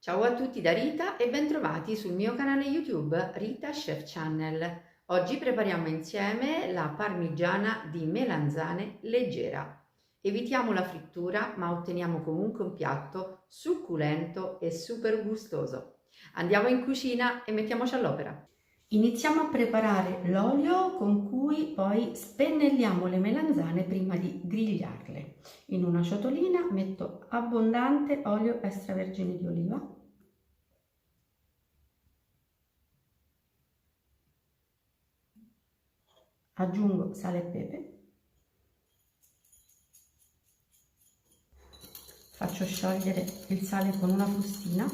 Ciao a tutti da Rita e bentrovati sul mio canale YouTube Rita Chef Channel. Oggi prepariamo insieme la parmigiana di melanzane leggera. Evitiamo la frittura, ma otteniamo comunque un piatto succulento e super gustoso. Andiamo in cucina e mettiamoci all'opera. Iniziamo a preparare l'olio con cui poi spennelliamo le melanzane prima di grigliarle. In una ciotolina metto abbondante olio extravergine di oliva, aggiungo sale e pepe, faccio sciogliere il sale con una bustina,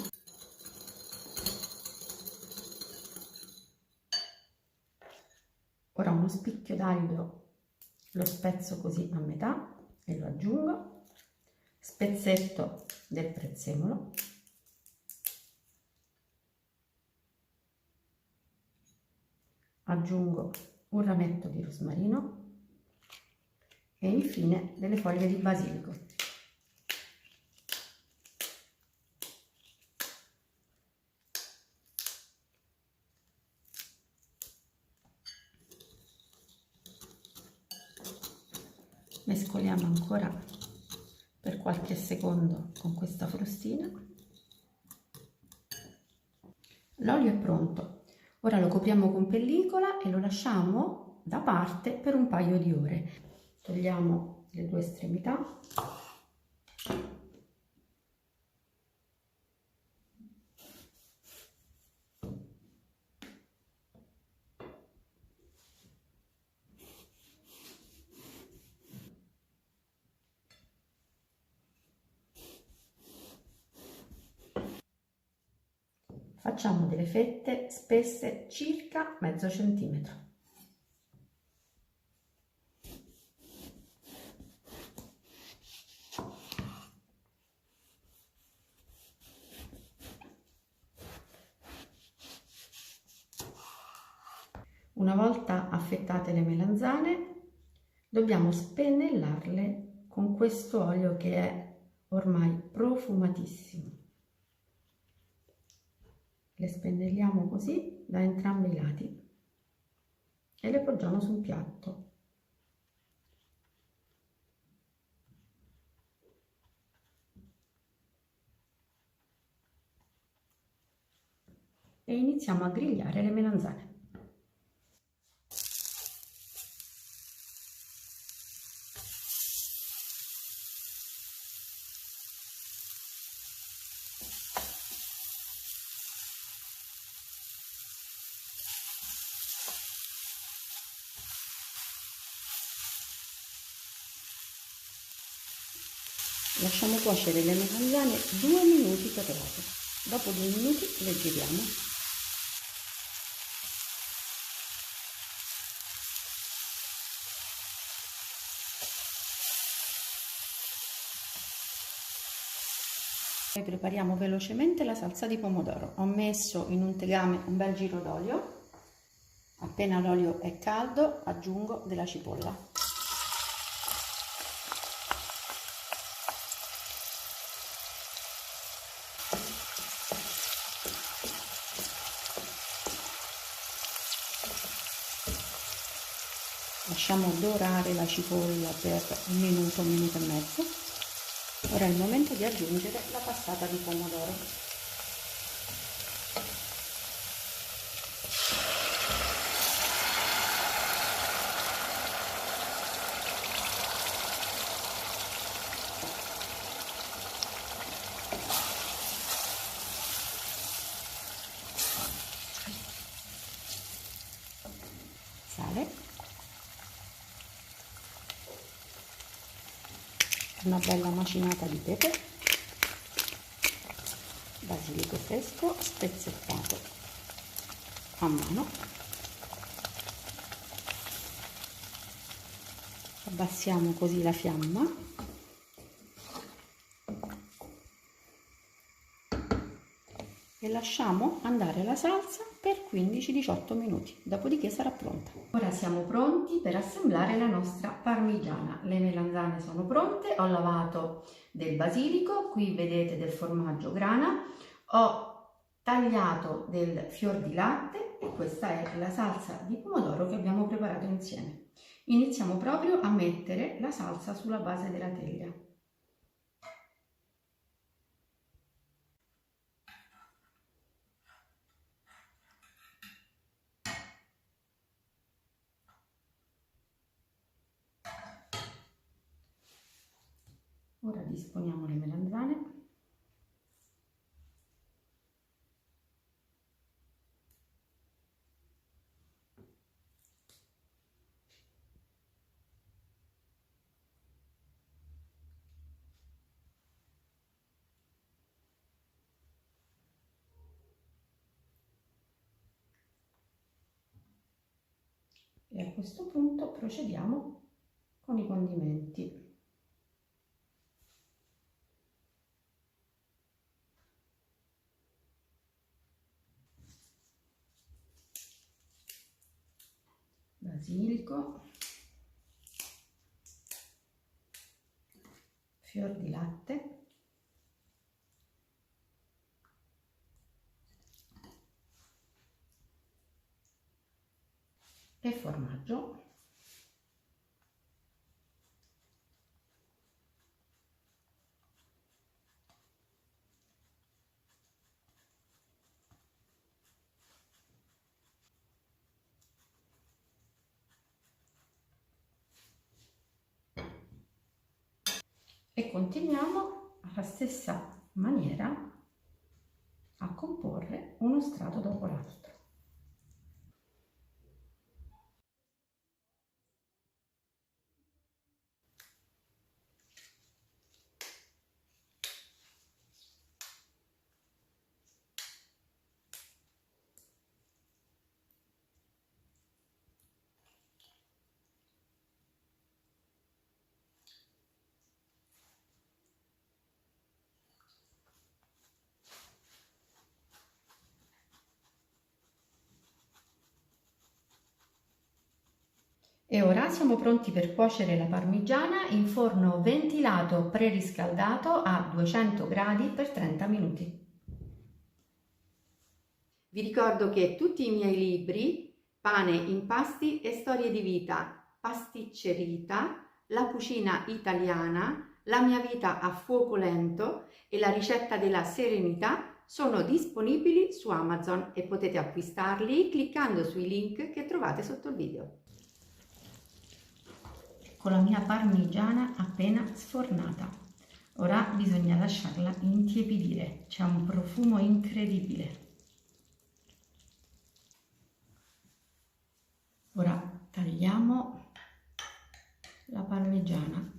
ora uno spicchio d'aglio lo spezzo così a metà e lo aggiungo, spezzetto del prezzemolo, aggiungo un rametto di rosmarino e infine delle foglie di basilico. Mescoliamo ancora per qualche secondo con questa frustina. L'olio è pronto. Ora lo copriamo con pellicola e lo lasciamo da parte per un paio di ore. Togliamo le due estremità. Facciamo delle fette spesse circa mezzo centimetro. Una volta affettate le melanzane, dobbiamo spennellarle con questo olio che è ormai profumatissimo. Le spennelliamo così da entrambi i lati e le poggiamo su un piatto. E iniziamo a grigliare le melanzane. Lasciamo cuocere le melanzane 2 minuti per lato. Dopo 2 minuti le giriamo. Poi prepariamo velocemente la salsa di pomodoro. Ho messo in un tegame un bel giro d'olio. Appena l'olio è caldo aggiungo della cipolla. Lasciamo dorare la cipolla per un minuto e mezzo. Ora è il momento di aggiungere la passata di pomodoro. Sale. Una bella macinata di pepe, basilico fresco spezzettato a mano, abbassiamo così la fiamma e lasciamo andare la salsa per 15-18 minuti, dopodiché sarà pronta. Ora siamo pronti per assemblare la nostra parmigiana. Le melanzane sono pronte, ho lavato del basilico, qui vedete del formaggio grana, Ho tagliato del fior di latte e questa è la salsa di pomodoro che abbiamo preparato insieme. Iniziamo proprio a mettere la salsa sulla base della teglia. Ora disponiamo le melanzane. E a questo punto procediamo con i condimenti. Basilico, fior di latte, e formaggio. E continuiamo alla stessa maniera a comporre uno strato dopo l'altro. E ora siamo pronti per cuocere la parmigiana in forno ventilato preriscaldato a 200 gradi per 30 minuti. Vi ricordo che tutti i miei libri, Pane, impasti e storie di vita, Pasticcerita, La cucina italiana, La mia vita a fuoco lento e La ricetta della serenità sono disponibili su Amazon e potete acquistarli cliccando sui link che trovate sotto il video. Con la mia parmigiana appena sfornata. Ora bisogna lasciarla intiepidire, c'è un profumo incredibile. Ora tagliamo la parmigiana.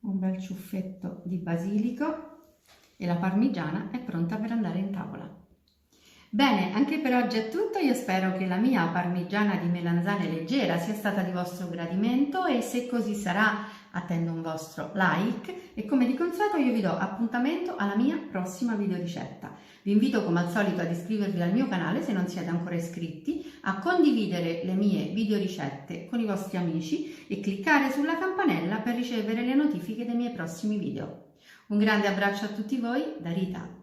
Un bel ciuffetto di basilico e la parmigiana è pronta per andare in tavola. Bene, anche per oggi è tutto, io spero che la mia parmigiana di melanzane leggera sia stata di vostro gradimento e se così sarà attendo un vostro like e come di consueto io vi do appuntamento alla mia prossima videoricetta. Vi invito come al solito ad iscrivervi al mio canale se non siete ancora iscritti, a condividere le mie videoricette con i vostri amici e cliccare sulla campanella per ricevere le notifiche dei miei prossimi video. Un grande abbraccio a tutti voi da Rita.